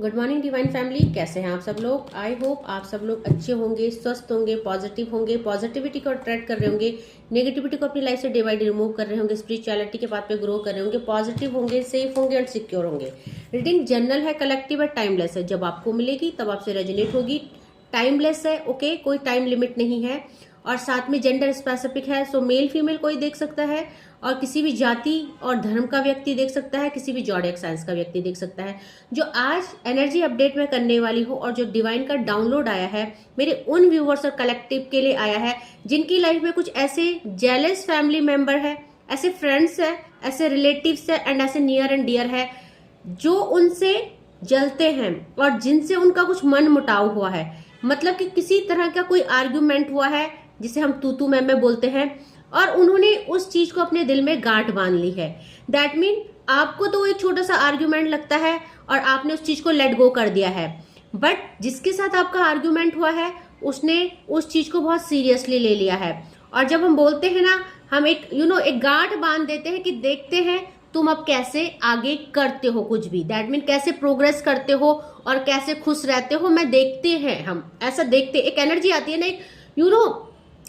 Good morning divine family, कैसे हैं आप सब लोग। आई होप आप सब लोग अच्छे होंगे, स्वस्थ होंगे, पॉजिटिव होंगे, पॉजिटिविटी को अट्रैक्ट कर रहे होंगे, नेगेटिविटी को अपनी लाइफ से डे बाय डे रिमूव कर रहे होंगे, स्पिरिचुअलिटी के पाथ पे ग्रो कर रहे होंगे, पॉजिटिव होंगे, सेफ होंगे और सिक्योर होंगे। रीडिंग जनरल है, कलेक्टिव है, टाइमलेस है। जब आपको मिलेगी तब आपसे रेजोनेट होगी। टाइमलेस है, ओके, कोई टाइम लिमिट नहीं है और साथ में जेंडर स्पेसिफिक है। सो मेल फीमेल कोई देख सकता है और किसी भी जाति और धर्म का व्यक्ति देख सकता है, किसी भी जॉडियक साइंस का व्यक्ति देख सकता है। जो आज एनर्जी अपडेट में करने वाली हूँ और जो डिवाइन का डाउनलोड आया है मेरे उन व्यूवर्स और कलेक्टिव के लिए आया है जिनकी लाइफ में कुछ ऐसे जेलस फैमिली मेंबर है, ऐसे फ्रेंड्स है, ऐसे रिलेटिव्स है एंड ऐसे नियर एंड डियर है जो उनसे जलते हैं और जिनसे उनका कुछ मन मुटाव हुआ है। मतलब कि किसी तरह का कोई आर्ग्यूमेंट हुआ है जिसे हम तू मैं बोलते हैं और उन्होंने उस चीज को अपने दिल में गांठ बांध ली है। दैट मीन आपको तो एक छोटा सा आर्ग्यूमेंट लगता है और आपने उस चीज को लेट गो कर दिया है, बट जिसके साथ आपका आर्ग्यूमेंट हुआ है उसने उस चीज को बहुत सीरियसली ले लिया है। और जब हम बोलते हैं ना, हम एक एक गांठ बांध देते हैं कि देखते हैं तुम अब कैसे आगे करते हो कुछ भी। दैट मीन कैसे प्रोग्रेस करते हो और कैसे खुश रहते हो, मैं देखते हैं, हम ऐसा देखते। एक एनर्जी आती है ना,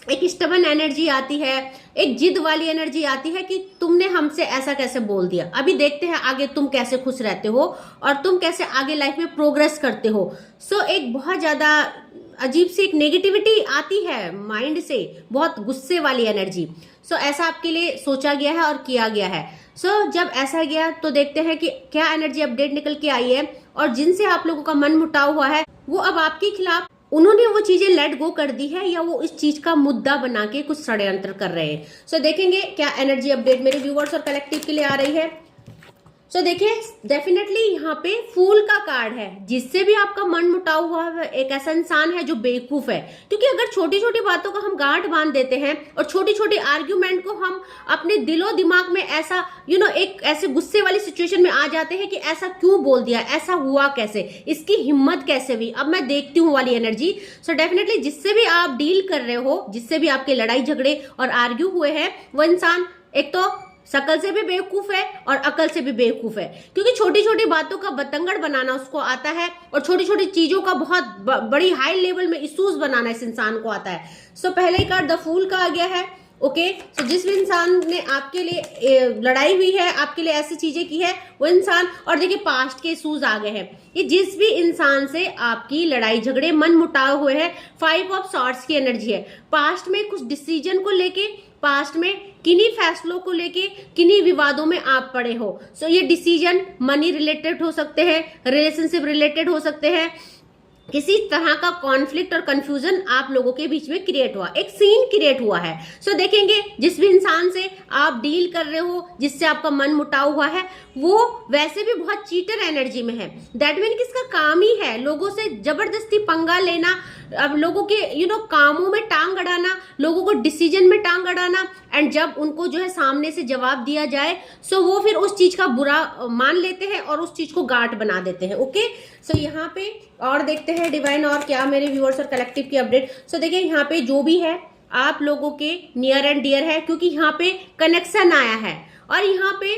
एक स्टबन एनर्जी आती है, एक जिद वाली एनर्जी आती है कि तुमने हमसे ऐसा कैसे बोल दिया। अभी देखते हैं आगे तुम कैसे खुश रहते हो और तुम कैसे आगे लाइफ में प्रोग्रेस करते हो। सो एक बहुत ज्यादा अजीब सी एक नेगेटिविटी आती है माइंड से, बहुत गुस्से वाली एनर्जी। सो ऐसा आपके लिए सोचा गया है और किया गया है। सो जब ऐसा गया तो देखते हैं कि क्या एनर्जी अपडेट निकल के आई है और जिनसे आप लोगों का मन मुटाव हुआ है वो अब आपके खिलाफ उन्होंने वो चीजें लेट गो कर दी है या वो इस चीज का मुद्दा बना के कुछ षड्यंत्र कर रहे हैं। सो देखेंगे क्या एनर्जी अपडेट मेरे व्यूअर्स और कलेक्टिव के लिए आ रही है। सो देखिए, डेफिनेटली यहाँ पे फूल का कार्ड है। जिससे भी आपका मन मुटाव हुआ है एक ऐसा इंसान है जो बेवकूफ है, क्योंकि अगर छोटी छोटी बातों को हम गांठ बांध देते हैं और छोटी छोटी आर्ग्यूमेंट को हम अपने दिलो दिमाग में ऐसा एक ऐसे गुस्से वाली सिचुएशन में आ जाते हैं कि ऐसा क्यों बोल दिया, ऐसा हुआ कैसे, इसकी हिम्मत कैसे हुई, अब मैं देखती हूँ वाली एनर्जी। सो डेफिनेटली जिससे भी आप डील कर रहे हो, जिससे भी आपके लड़ाई झगड़े और आर्ग्यू हुए हैं, वो इंसान एक तो शकल से भी बेवकूफ है और अकल से भी बेवकूफ है, क्योंकि छोटी छोटी बातों का बतंगड़ बनाना उसको आता है और छोटी छोटी चीजों का बहुत बड़ी हाई लेवल में इश्यूज बनाना इस इंसान को आता है। सो पहले ही कार्ड द फूल का आ गया है। ओके, सो जिस भी इंसान ने आपके लिए लड़ाई हुई है, आपके लिए ऐसी चीजें की है, वो इंसान, और देखिए पास्ट के इश्यूज आ गए हैं। ये जिस भी इंसान से आपकी लड़ाई झगड़े मन मुटाव हुए हैं, 5 ऑफ सॉर्ड्स की एनर्जी है। पास्ट में कुछ डिसीजन को लेके, पास्ट में किन्हीं फैसलों को लेके, किन्हीं विवादों में आप पड़े हो। सो ये डिसीजन मनी रिलेटेड हो सकते हैं, रिलेशनशिप रिलेटेड हो सकते हैं, किसी तरह का कॉन्फ्लिक्ट और कंफ्यूजन आप लोगों के बीच में क्रिएट हुआ, एक सीन क्रिएट हुआ है। सो देखेंगे जिस भी इंसान से आप डील कर रहे हो, जिससे आपका मन मुटाव हुआ है, वो वैसे भी बहुत चीटर एनर्जी में है। दैट मीन किसका काम ही है लोगों से जबरदस्ती पंगा लेना, अब लोगों के कामों में टांग अड़ाना, लोगों को डिसीजन में टांग अड़ाना, एंड जब उनको सामने से जवाब दिया जाए सो वो फिर उस चीज का बुरा मान लेते हैं और उस चीज को गांठ बना देते हैं। ओके, सो यहाँ पे और देखते हैं डिवाइन और क्या मेरे व्यूअर्स और कलेक्टिव की अपडेट। सो देखिए यहाँ पे जो भी है आप लोगों के नियर एंड डियर है, क्योंकि यहाँ पे कनेक्शन आया है और यहाँ पे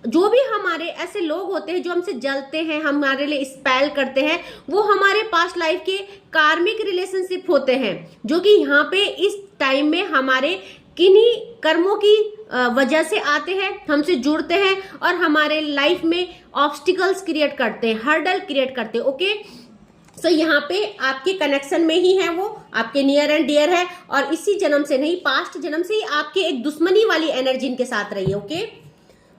जो भी हमारे ऐसे लोग होते हैं जो हमसे जलते हैं, हमारे लिए स्पेल करते हैं, वो हमारे पास्ट लाइफ के कार्मिक रिलेशनशिप होते हैं, जो कि यहाँ पे इस टाइम में हमारे किन्हीं कर्मों की वजह से आते हैं, हमसे जुड़ते हैं और हमारे लाइफ में ऑब्स्टिकल्स क्रिएट करते हैं, हर्डल क्रिएट करते हैं। ओके, सो यहाँ पे आपके कनेक्शन में ही है, वो आपके नियर एंड डियर है और इसी जन्म से नहीं, पास्ट जन्म से ही आपके एक दुश्मनी वाली एनर्जी इनके साथ रही है। ओके,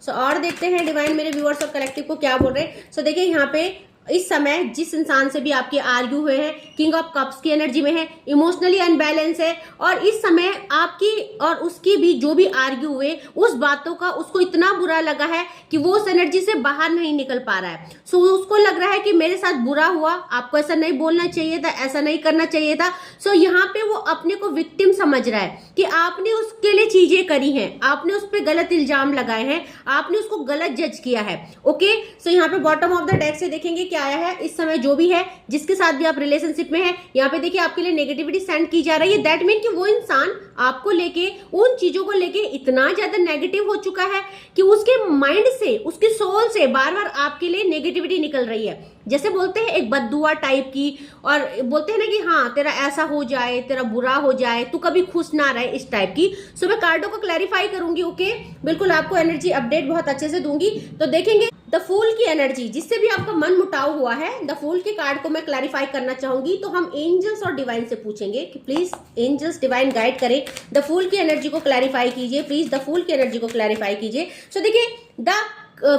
सो और देखते हैं डिवाइन मेरे व्यूअर्स और कलेक्टिव को क्या बोल रहे हैं। सो देखिए यहाँ पे इस समय जिस इंसान से भी आपके आर्ग्यू हुए हैं, किंग ऑफ कप्स की एनर्जी में है, इमोशनली अनबैलेंस है और इस समय आपकी और उसकी भी जो भी आर्ग्यू हुए उस बातों का उसको इतना बुरा लगा है कि वो उस एनर्जी से बाहर नहीं निकल पा रहा है। सो उसको लग रहा है कि मेरे साथ बुरा हुआ, आपको ऐसा नहीं बोलना चाहिए था, ऐसा नहीं करना चाहिए था। सो यहाँ पे वो अपने को विक्टिम समझ रहा है कि आपने उसके लिए चीजें करी हैं, आपने उस पर गलत इल्जाम लगाए हैं, आपने उसको गलत जज किया है। ओके, सो यहाँ पे बॉटम ऑफ द डेक से देखेंगे क्या आया है, इस समय जो भी है जिसके साथ भी आप रिलेशनशिप में है, यहाँ पे देखिए आपके लिए नेगेटिविटी सेंड की जा रही है। दैट मीन कि वो इंसान आपको लेके, उन चीजों को लेके इतना ज्यादा नेगेटिव हो चुका है कि उसके माइंड से, उसके सोल से बार बार आपके लिए नेगेटिविटी निकल रही है। जैसे बोलते हैं एक बद्दुआ टाइप की, और बोलते हैं ना कि हाँ तेरा ऐसा हो जाए, तेरा बुरा हो जाए, तू कभी खुश ना रहे, इस टाइप की। सो मैं कार्डों को क्लैरिफाई करूंगी। ओके, बिल्कुल आपको एनर्जी अपडेट बहुत अच्छे से दूंगी। तो देखेंगे द फूल की एनर्जी, जिससे भी आपका मन मुटाव हुआ है, द फूल के कार्ड को मैं क्लैरिफाई करना चाहूंगी। तो हम एंजल्स और डिवाइन से पूछेंगे कि प्लीज एंजल्स डिवाइन गाइड करें, द फूल की एनर्जी को क्लैरिफाई कीजिए, प्लीज द फूल की एनर्जी को क्लैरिफाई कीजिए। सो देखिए द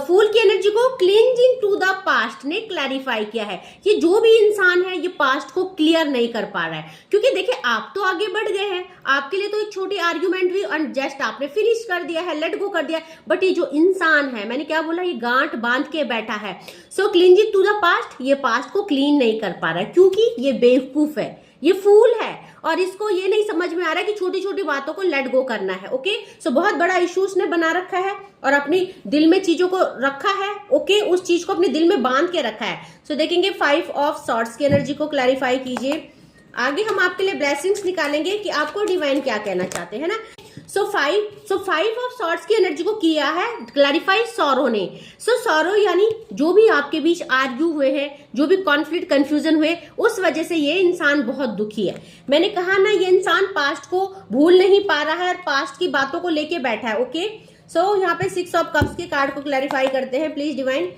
फूल की एनर्जी को क्लींजिंग टू द पास्ट ने क्लैरिफाई किया है। ये जो भी इंसान है ये पास्ट को क्लियर नहीं कर पा रहा है, क्योंकि देखिए आप तो आगे बढ़ गए हैं, आपके लिए तो एक छोटी आर्ग्यूमेंट भी जस्ट आपने फिनिश कर दिया है, लेट गो कर दिया है। बट ये जो इंसान है, मैंने क्या बोला, ये गांठ बांध के बैठा है। सो क्लींजिंग टू द पास्ट, ये पास्ट को क्लीन नहीं कर पा रहा है, क्योंकि ये बेवकूफ है, ये फूल है, और इसको ये नहीं समझ में आ रहा है कि छोटी छोटी बातों को लेट गो करना है। ओके, सो बहुत बड़ा इशू उसने बना रखा है और अपनी दिल में चीजों को रखा है। ओके, उस चीज को अपने दिल में बांध के रखा है। सो देखेंगे 5 ऑफ सॉर्ड्स की एनर्जी को क्लैरिफाई कीजिए। आगे हम आपके लिए ब्लेसिंग्स निकालेंगे कि आपको डिवाइन क्या कहना चाहते हैं ना। सो 5 ऑफ सॉर्ड्स की एनर्जी को किया है क्लैरिफाई सॉरो ने। सो सॉरो यानी जो भी आपके बीच आर्ग्यू हुए हैं, जो भी कॉन्फ्लिक्ट कंफ्यूजन हुए, उस वजह से ये इंसान बहुत दुखी है। मैंने कहा ना, ये इंसान पास्ट को भूल नहीं पा रहा है और पास्ट की बातों को लेके बैठा है। ओके, सो यहाँ पे 6 ऑफ कप्स के कार्ड को क्लैरिफाई करते हैं। प्लीज डिवाइन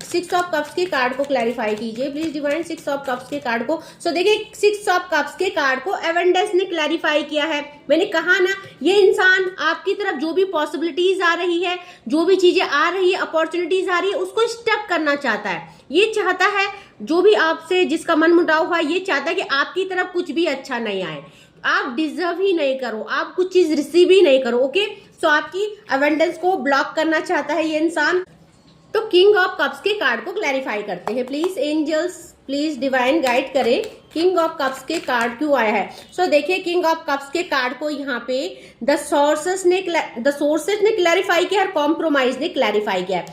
6 ऑफ कप्स के कार्ड को क्लैरिफाई कीजिए, प्लीज डिवाइन 6 ऑफ कप्स के कार्ड को। सो देखिए 6 ऑफ कप्स के कार्ड को एवेंडेंस ने क्लैरिफाई किया है। मैंने कहा ना, ये इंसान आपकी तरफ जो भी पॉसिबिलिटीज आ रही है, जो भी चीजें आ रही है, अपॉर्चुनिटीज आ रही है, उसको स्टक करना चाहता है। ये चाहता है, जो भी आपसे जिसका मन मुटाव हुआ, ये चाहता है कि आपकी तरफ कुछ भी अच्छा नहीं आए, आप डिजर्व ही नहीं करो, आप कुछ चीज रिसीव ही नहीं करो। ओके, सो आपकी एवेंडेंस को ब्लॉक करना चाहता है ये इंसान। तो किंग ऑफ कप्स के कार्ड को क्लैरिफाई करते हैं। Please angels, please divine guide करें, किंग ऑफ कप्स के कार्ड क्यों आया है। सो देखिए किंग ऑफ कप्स के कार्ड को यहाँ पे द सोर्सेस ने क्लैरिफाई किया और कॉम्प्रोमाइज ने क्लैरिफाई किया।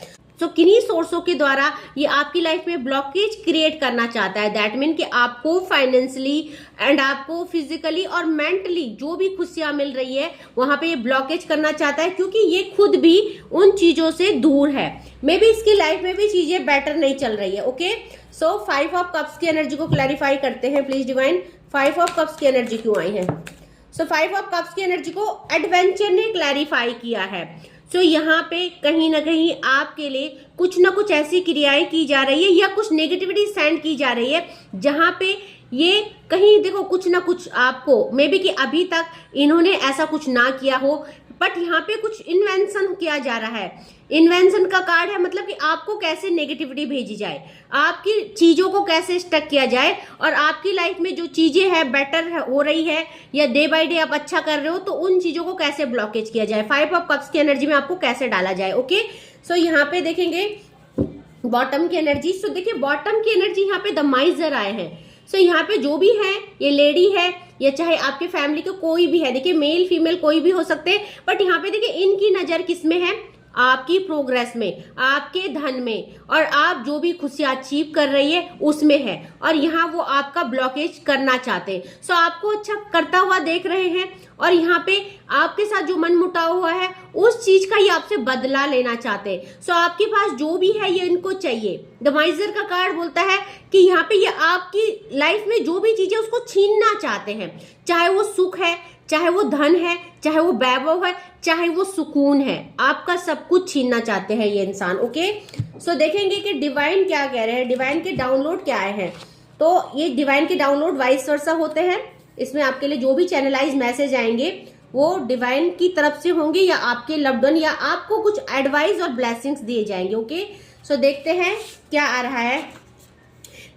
तो किन्हीं सोर्सों के द्वारा ये आपकी लाइफ में ब्लॉकेज क्रिएट करना चाहता है। दैट मीन कि आपको फाइनेंशियली एंड आपको फिजिकली और मेंटली जो भी खुशियां मिल रही है, वहां पे ये ब्लॉकेज करना चाहता है, क्योंकि ये खुद भी उन चीजों से दूर है। मे बी इसकी लाइफ में भी चीजें बेटर नहीं चल रही है। ओके, सो 5 ऑफ कप्स की एनर्जी को क्लैरिफाई करते हैं। प्लीज डिवाइन 5 ऑफ कप्स की एनर्जी क्यों आई है। सो 5 ऑफ कप्स की एनर्जी को एडवेंचर ने क्लैरिफाई किया है। सो यहाँ पे कहीं ना कहीं आपके लिए कुछ ना कुछ ऐसी क्रियाएं की जा रही है या कुछ नेगेटिविटी सेंड की जा रही है, जहां पे ये कहीं देखो कुछ ना कुछ आपको मे बी कि अभी तक इन्होंने ऐसा कुछ ना किया हो, बट यहाँ पे कुछ इन्वेंशन किया जा रहा है। इन्वेंशन का कार्ड है, मतलब कि आपको कैसे नेगेटिविटी भेजी जाए, आपकी चीजों को कैसे स्टक किया जाए, और आपकी लाइफ में जो चीजें हैं बेटर हो रही है या डे बाय डे आप अच्छा कर रहे हो, तो उन चीजों को कैसे ब्लॉकेज किया जाए, 5 ऑफ कप्स की एनर्जी में आपको कैसे डाला जाए। ओके, सो यहाँ पे देखेंगे बॉटम की एनर्जी। सो देखिए बॉटम की एनर्जी यहाँ पे द माइजर आए हैं। सो यहाँ पे जो भी है, ये लेडी है या चाहे आपके फैमिली के कोई भी है, देखिए मेल फीमेल कोई भी हो सकते हैं, बट यहाँ पे देखिए इनकी नजर किस में है, आपकी प्रोग्रेस में, आपके धन में, और आप जो भी खुशियां अचीव कर रही है उसमें है, और यहाँ वो आपका ब्लॉकेज करना चाहते हैं। सो आपको अच्छा करता हुआ देख रहे हैं, और यहाँ पे आपके साथ जो मन मुटाव हुआ है उस चीज का ये आपसे बदला लेना चाहते हैं। सो आपके पास जो भी है ये इनको चाहिए। द माइजर का कार्ड बोलता है कि यहाँ पे ये आपकी लाइफ में जो भी चीजें उसको छीनना चाहते हैं, चाहे वो सुख है, चाहे वो धन है, चाहे वो वैभव है, चाहे वो सुकून है, आपका सब कुछ छीनना चाहते हैं ये इंसान। ओके, सो देखेंगे कि डिवाइन क्या कह रहे हैं, डिवाइन के डाउनलोड क्या आए हैं। तो ये डिवाइन के डाउनलोड वाइस वर्सा होते हैं, इसमें आपके लिए जो भी चैनलाइज मैसेज आएंगे वो डिवाइन की तरफ से होंगे या आपके लव्ड वन या आपको कुछ एडवाइस और ब्लेसिंग्स दिए जाएंगे। ओके, सो देखते हैं क्या आ रहा है।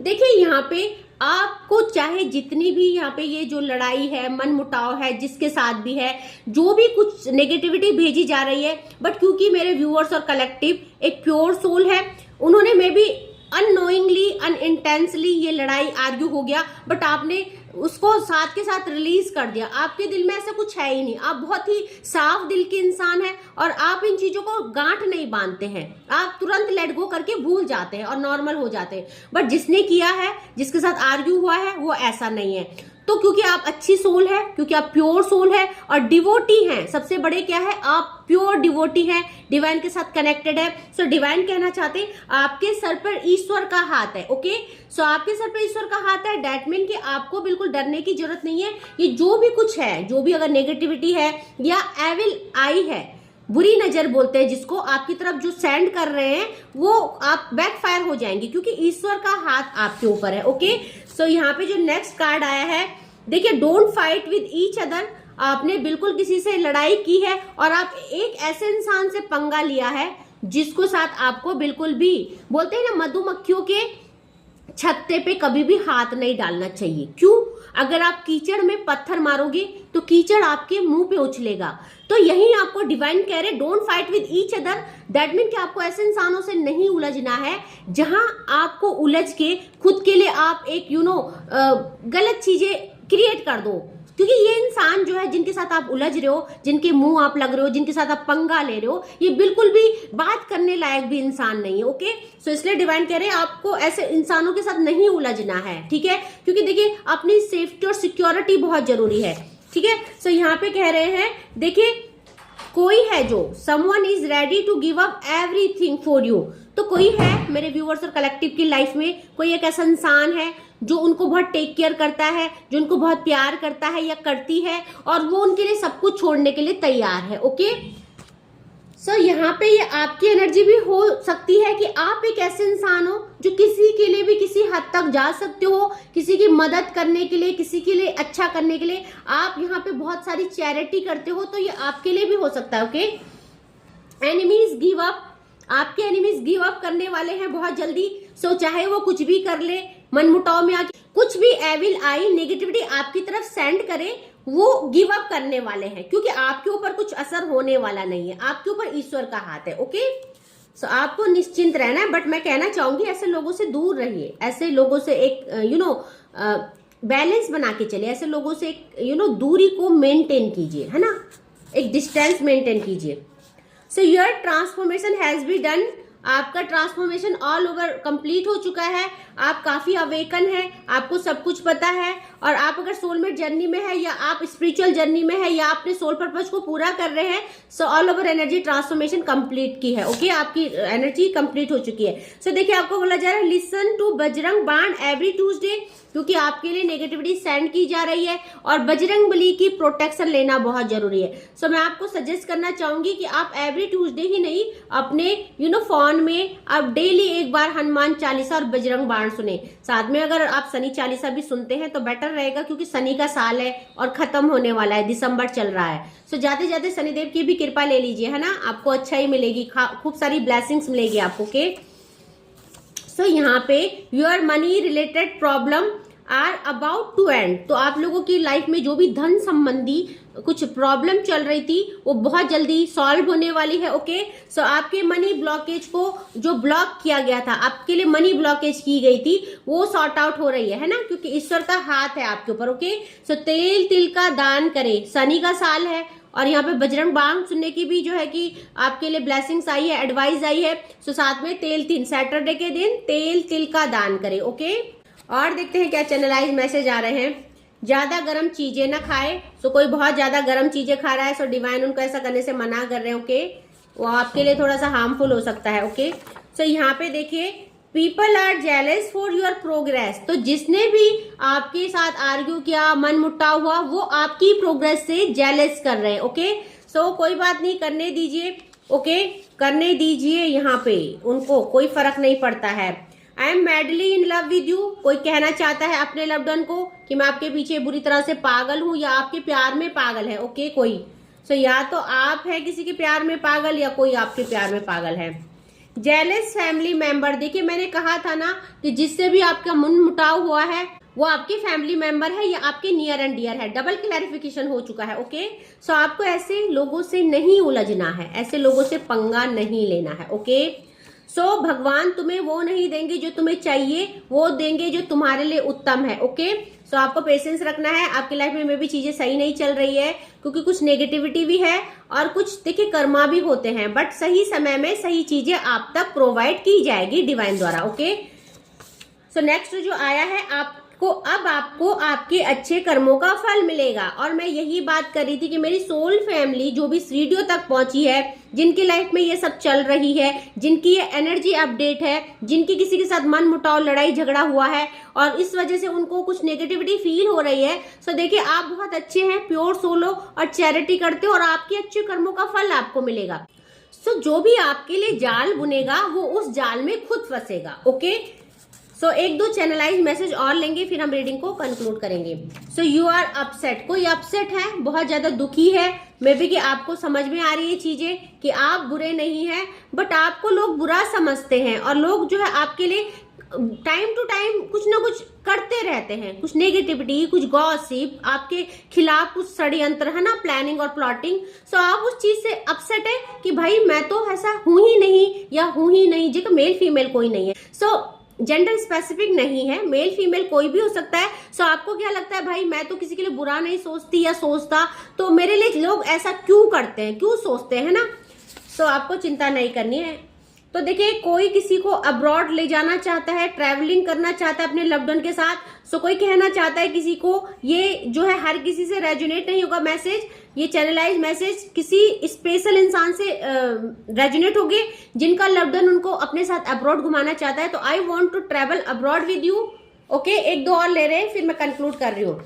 देखिए यहाँ पे आपको चाहे जितनी भी यहाँ पे ये जो लड़ाई है, मन मुटाव है, जिसके साथ भी है, जो भी कुछ नेगेटिविटी भेजी जा रही है, बट क्योंकि मेरे व्यूअर्स और कलेक्टिव एक प्योर सोल है, उन्होंने मे बी अननोइंगली अनइंटेंसली ये लड़ाई आर्ग्यू हो गया, बट आपने उसको साथ के साथ रिलीज कर दिया। आपके दिल में ऐसा कुछ है ही नहीं, आप बहुत ही साफ दिल के इंसान हैं और आप इन चीजों को गांठ नहीं बांधते हैं, आप तुरंत लेट गो करके भूल जाते हैं और नॉर्मल हो जाते हैं। बट जिसने किया है, जिसके साथ आर्ग्यू हुआ है, वो ऐसा नहीं है। तो क्योंकि आप अच्छी सोल है, क्योंकि आप प्योर सोल है और डिवोटी हैं, सबसे बड़े क्या है, आप प्योर डिवोटी हैं, डिवाइन के साथ कनेक्टेड है। सो डिवाइन कहना चाहते हैं आपके सर पर ईश्वर का हाथ है। ओके, सो आपके सर पर ईश्वर का हाथ है, दैट मीन कि आपको बिल्कुल डरने की जरूरत नहीं है। ये जो भी कुछ है, जो भी अगर नेगेटिविटी है या एविल आई है, बुरी नजर बोलते हैं जिसको, आपकी तरफ जो सेंड कर रहे हैं, वो आप बैकफायर हो जाएंगे क्योंकि ईश्वर का हाथ आपके ऊपर है। ओके, सो यहाँ पे जो नेक्स्ट कार्ड आया है, देखिए, don't fight with each other. आपने बिल्कुल किसी से लड़ाई की है और आप एक ऐसे इंसान से पंगा लिया है जिसको साथ आपको बिल्कुल भी, बोलते हैं ना, मधुमक्खियों के छत्ते पे कभी भी हाथ नहीं डालना चाहिए। क्यों? अगर आप कीचड़ में पत्थर मारोगे तो कीचड़ आपके मुंह पे उछलेगा। तो यही आपको डिवाइन कह रहे, don't fight with each other. That mean कि आपको ऐसे इंसानों से नहीं उलझना है जहां आपको उलझ के खुद के लिए आप एक गलत चीजें क्रिएट कर दो। क्योंकि ये इंसान जो है, जिनके साथ आप उलझ रहे हो, जिनके मुंह आप लग रहे हो, जिनके साथ आप पंगा ले रहे हो, ये बिल्कुल भी बात करने लायक भी इंसान नहीं है। ओके, सो इसलिए डिवाइन कह रहे हैं आपको ऐसे इंसानों के साथ नहीं उलझना है। ठीक है, क्योंकि देखिए, अपनी सेफ्टी और सिक्योरिटी बहुत जरूरी है। ठीक है, सो यहाँ पे कह रहे हैं, देखिए, कोई है जो someone is ready to give up everything for you. तो कोई है मेरे व्यूअर्स और कलेक्टिव की लाइफ में, कोई एक ऐसा इंसान है जो उनको बहुत टेक केयर करता है, जो उनको बहुत प्यार करता है या करती है, और वो उनके लिए सब कुछ छोड़ने के लिए तैयार है। ओके, सो यहाँ पे ये आपकी एनर्जी भी हो सकती है कि आप एक ऐसे इंसान हो जो किसी के लिए भी किसी हद तक जा सकते हो, किसी की मदद करने के लिए, किसी के लिए अच्छा करने के लिए आप यहाँ पे बहुत सारी चैरिटी करते हो। तो ये आपके लिए भी हो सकता है। ओके, एनिमीज गिव अप, आपके एनिमीज गिव अप करने वाले हैं बहुत जल्दी। सो चाहे वो कुछ भी कर ले, मनमुटाव में आके कुछ भी एविल आई नेगेटिविटी आपकी तरफ सेंड करे, वो गिव अप करने वाले हैं क्योंकि आपके ऊपर कुछ असर होने वाला नहीं है, आपके ऊपर ईश्वर का हाथ है। ओके, सो आपको निश्चिंत रहना है। बट मैं कहना चाहूंगी ऐसे लोगों से दूर रहिए, ऐसे लोगों से एक बैलेंस बना के चलिए, ऐसे लोगों से एक दूरी को मेंटेन कीजिए, है ना, एक डिस्टेंस मेंटेन कीजिए। So your transformation has be done, आपका ट्रांसफॉर्मेशन ऑल ओवर कंप्लीट हो चुका है। आप काफी अवेकन है, आपको सब कुछ पता है, और आप अगर सोलमेट जर्नी में है या आप स्पिरिचुअल जर्नी में है या अपने सोल पर्पज को पूरा कर रहे हैं, so all over energy transformation complete की है। ओके, आपकी एनर्जी कंप्लीट हो चुकी है। सो देखिए, आपको बोला जा रहा है लिसन टू बजरंग बाण एवरी ट्यूसडे, क्योंकि आपके लिए नेगेटिविटी सेंड की जा रही है और बजरंग बली की प्रोटेक्शन लेना बहुत जरूरी है। सो मैं आपको सजेस्ट करना चाहूंगी कि आप एवरी ट्यूसडे ही नहीं, अपने फोन में आप डेली एक बार हनुमान चालीसा और बजरंग बाण सुने। साथ में अगर आप शनि चालीसा भी सुनते हैं तो बेटर रहेगा, क्योंकि शनि का साल है और खत्म होने वाला है, दिसंबर चल रहा है। सो जाते जाते शनिदेव की भी कृपा ले लीजिए, है ना, आपको अच्छा ही मिलेगी, खूब सारी ब्लेसिंग्स मिलेगी आपको। ओके, सो यहाँ पे your money related problem are about to end, तो आप लोगों की लाइफ में जो भी धन संबंधी कुछ प्रॉब्लम चल रही थी वो बहुत जल्दी सॉल्व होने वाली है। ओके, सो आपके मनी ब्लॉकेज को जो ब्लॉक किया गया था, आपके लिए मनी ब्लॉकेज की गई थी, वो सॉर्ट आउट हो रही है ना, क्योंकि ईश्वर का हाथ है आपके ऊपर। ओके, सो तेल तिल का दान करें, शनि का साल है और यहाँ पे बजरंग बाण सुनने की भी जो है कि आपके लिए ब्लेसिंग्स आई है, एडवाइस आई है। सो साथ में तेल तिल, सैटरडे के दिन तेल तिल का दान करें। ओके, और देखते हैं क्या चैनलाइज मैसेज आ रहे हैं। ज्यादा गर्म चीजें ना खाए, सो कोई बहुत ज्यादा गर्म चीजें खा रहा है, सो डिवाइन उनको ऐसा करने से मना कर रहे हैं। ओके, वो आपके लिए थोड़ा सा हार्मफुल हो सकता है। ओके, सो यहाँ पे देखिए, people are jealous for your progress, तो जिसने भी आपके साथ आर्ग्यू किया, मन मुट्टाव हुआ, वो आपकी प्रोग्रेस से जेलस कर रहे हैं। ओके, सो कोई बात नहीं, करने दीजिए। ओके, करने दीजिए, यहाँ पे उनको कोई फर्क नहीं पड़ता है। I am madly in love with you, कोई कहना चाहता है अपने लव्ड वन को कि मैं आपके पीछे बुरी तरह से पागल हूं या आपके प्यार में पागल है। ओके, कोई, सो या तो आप है किसी के प्यार में पागल या कोई आपके प्यार में पागल है। जेलस फैमिली मेंबर, देखिए मैंने कहा था ना कि जिससे भी आपका मन मुटाव हुआ है वो आपके फैमिली मेंबर है या आपके नियर एंड डियर है, डबल क्लैरिफिकेशन हो चुका है। ओके, सो आपको ऐसे लोगों से नहीं उलझना है, ऐसे लोगों से पंगा नहीं लेना है। ओके, सो भगवान तुम्हें वो नहीं देंगे जो तुम्हें चाहिए, वो देंगे जो तुम्हारे लिए उत्तम है। ओके, सो आपको पेशेंस रखना है। आपकी लाइफ में भी चीजें सही नहीं चल रही है क्योंकि कुछ नेगेटिविटी भी है और कुछ देखिए कर्मा भी होते हैं, बट सही समय में सही चीजें आप तक प्रोवाइड की जाएगी डिवाइन द्वारा। ओके, सो नेक्स्ट जो आया है, आपको आपके अच्छे कर्मों का फल मिलेगा। और मैं यही बात कर रही थी कि मेरी सोल फैमिली जो भी इस वीडियो तक पहुंची है, जिनकी लाइफ में ये सब चल रही है, जिनकी ये एनर्जी अपडेट है, जिनकी किसी के साथ मन मुटाव लड़ाई झगड़ा हुआ है और इस वजह से उनको कुछ नेगेटिविटी फील हो रही है, सो देखिए आप बहुत अच्छे हैं, प्योर सोलो और चैरिटी करते हो और आपके अच्छे कर्मों का फल आपको मिलेगा। सो जो भी आपके लिए जाल बुनेगा वो उस जाल में खुद फंसेगा। ओके, सो एक दो चैनलाइज मैसेज और लेंगे फिर हम रीडिंग को कंक्लूड करेंगे। सो यू आर अपसेट, कोई अपसेट है, बहुत ज्यादा दुखी है, मे बी कि आपको समझ में आ रही है चीजें कि आप बुरे नहीं हैं, बट आपको लोग बुरा समझते हैं और लोग जो है आपके लिए टाइम टू टाइम कुछ ना कुछ करते रहते हैं, कुछ नेगेटिविटी, कुछ गॉसिप, आपके खिलाफ कुछ षड्यंत्र है ना, प्लानिंग और प्लॉटिंग। सो आप उस चीज से अपसेट है कि भाई मैं तो ऐसा हूं ही नहीं या हूं ही नहीं, जो मेल फीमेल कोई नहीं है। सो जेंडर स्पेसिफिक नहीं है, मेल फीमेल कोई भी हो सकता है। सो आपको क्या लगता है भाई मैं तो किसी के लिए बुरा नहीं सोचती या सोचता, तो मेरे लिए लोग ऐसा क्यों करते हैं, क्यों सोचते हैं ना। सो आपको चिंता नहीं करनी है। तो देखिए कोई किसी को अब्रॉड ले जाना चाहता है, ट्रैवलिंग करना चाहता है अपने लव्ड वन के साथ। सो कोई कहना चाहता है किसी को, ये जो है हर किसी से रेजोनेट नहीं होगा मैसेज, ये चैनलाइज मैसेज किसी स्पेशल इंसान से रेजोनेट होगे जिनका लव्ड वन उनको अपने साथ अब्रॉड घुमाना चाहता है। तो I want to travel abroad with you. Okay, एक दो और ले रहे हैं फिर मैं कंक्लूड कर रही हूँ।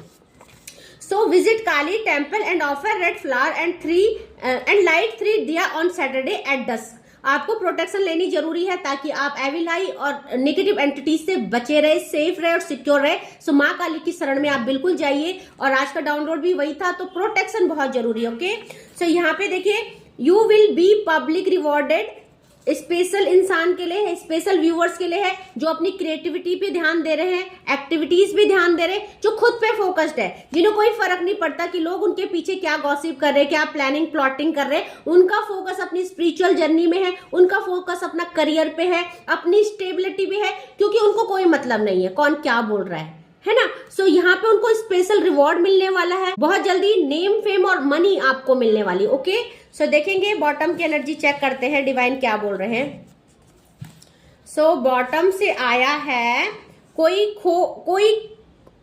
So visit Kali temple and offer red flower and light 3 diya on Saturday at dusk। आपको प्रोटेक्शन लेनी जरूरी है ताकि आप एविल आई और नेगेटिव एंटिटीज से बचे रहे, सेफ रहे और सिक्योर रहे। सो माँ काली की शरण में आप बिल्कुल जाइए और आज का डाउनलोड भी वही था, तो प्रोटेक्शन बहुत जरूरी है। ओके, सो यहाँ पे देखिए you will be public rewarded, special इंसान के लिए है, स्पेशल व्यूअर्स के लिए है जो अपनी क्रिएटिविटी पे ध्यान दे रहे हैं, एक्टिविटीज पे ध्यान दे रहे हैं, जो खुद पे फोकस्ड है, जिन्हें कोई फर्क नहीं पड़ता कि लोग उनके पीछे क्या गॉसिप कर रहे हैं, क्या प्लानिंग प्लॉटिंग कर रहे हैं। उनका फोकस अपनी स्पिरिचुअल जर्नी में है, उनका फोकस अपना करियर पे है, अपनी स्टेबिलिटी पे है, क्योंकि उनको कोई मतलब नहीं है कौन क्या बोल रहा है ना। सो यहाँ पे उनको स्पेशल रिवॉर्ड मिलने वाला है, बहुत जल्दी नेम फेम और मनी आपको मिलने वाली। ओके, सो देखेंगे बॉटम की एनर्जी चेक करते हैं डिवाइन क्या बोल रहे हैं। सो बॉटम से आया है कोई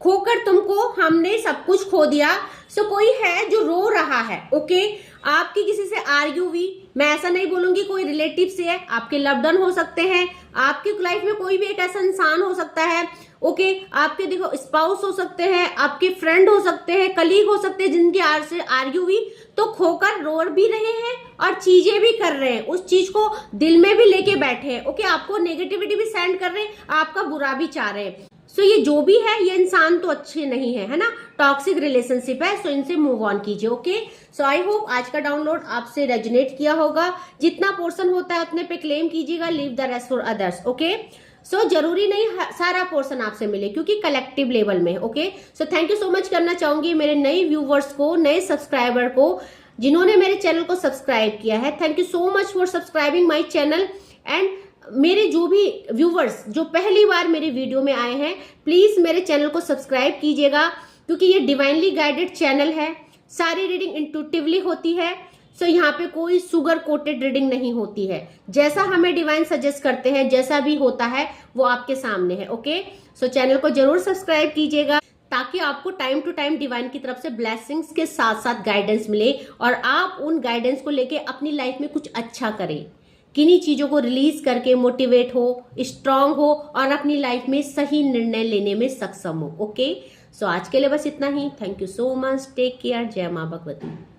खोकर तुमको हमने सब कुछ खो दिया। सो कोई है जो रो रहा है। ओके, आपकी किसी से आर्ग्यू हुई, मैं ऐसा नहीं बोलूंगी कोई रिलेटिव से है, आपके लव्ड वन हो सकते हैं, आपकी लाइफ में कोई भी एक ऐसा इंसान हो सकता है। ओके, आपके देखो स्पाउस हो सकते हैं, आपके फ्रेंड हो सकते हैं, कलीग हो सकते हैं जिनकी से आर्ग्यू हुई, तो खोकर रो भी रहे हैं और चीजें भी कर रहे हैं, उस चीज को दिल में भी लेके बैठे हैं। ओके, आपको नेगेटिविटी भी सेंड कर रहे हैं, आपका बुरा भी चाह रहे हैं। सो ये जो भी है ये इंसान तो अच्छे नहीं है ना, टॉक्सिक रिलेशनशिप है, सो इनसे मूव ऑन कीजिए। ओके, सो आई होप आज का डाउनलोड आपसे रेजोनेट किया होगा। जितना पोर्शन होता है उतने पे क्लेम कीजिएगा, leave the rest for others. Okay, so जरूरी नहीं सारा पोर्शन आपसे मिले क्योंकि कलेक्टिव लेवल में। Okay, so thank you so much करना चाहूंगी मेरे नए व्यूवर्स को, नए सब्सक्राइबर को जिन्होंने मेरे चैनल को सब्सक्राइब किया है। Thank you so much for subscribing my channel. And मेरे जो भी व्यूवर्स जो पहली बार मेरे वीडियो में आए हैं, प्लीज मेरे चैनल को सब्सक्राइब कीजिएगा क्योंकि ये डिवाइनली गाइडेड चैनल है, सारी रीडिंग इंट्यूटिवली होती है। सो यहाँ पे कोई सुगर कोटेड रीडिंग नहीं होती है, जैसा हमें डिवाइन सजेस्ट करते हैं, जैसा भी होता है वो आपके सामने है। ओके, सो चैनल को जरूर सब्सक्राइब कीजिएगा ताकि आपको टाइम टू टाइम डिवाइन की तरफ से ब्लेसिंग्स के साथ साथ गाइडेंस मिले और आप उन गाइडेंस को लेके अपनी लाइफ में कुछ अच्छा करें, किन्हीं चीजों को रिलीज करके मोटिवेट हो, स्ट्रांग हो और अपनी लाइफ में सही निर्णय लेने में सक्षम हो। ओके, सो आज के लिए बस इतना ही। Thank you so much, take care, जय मां भगवती।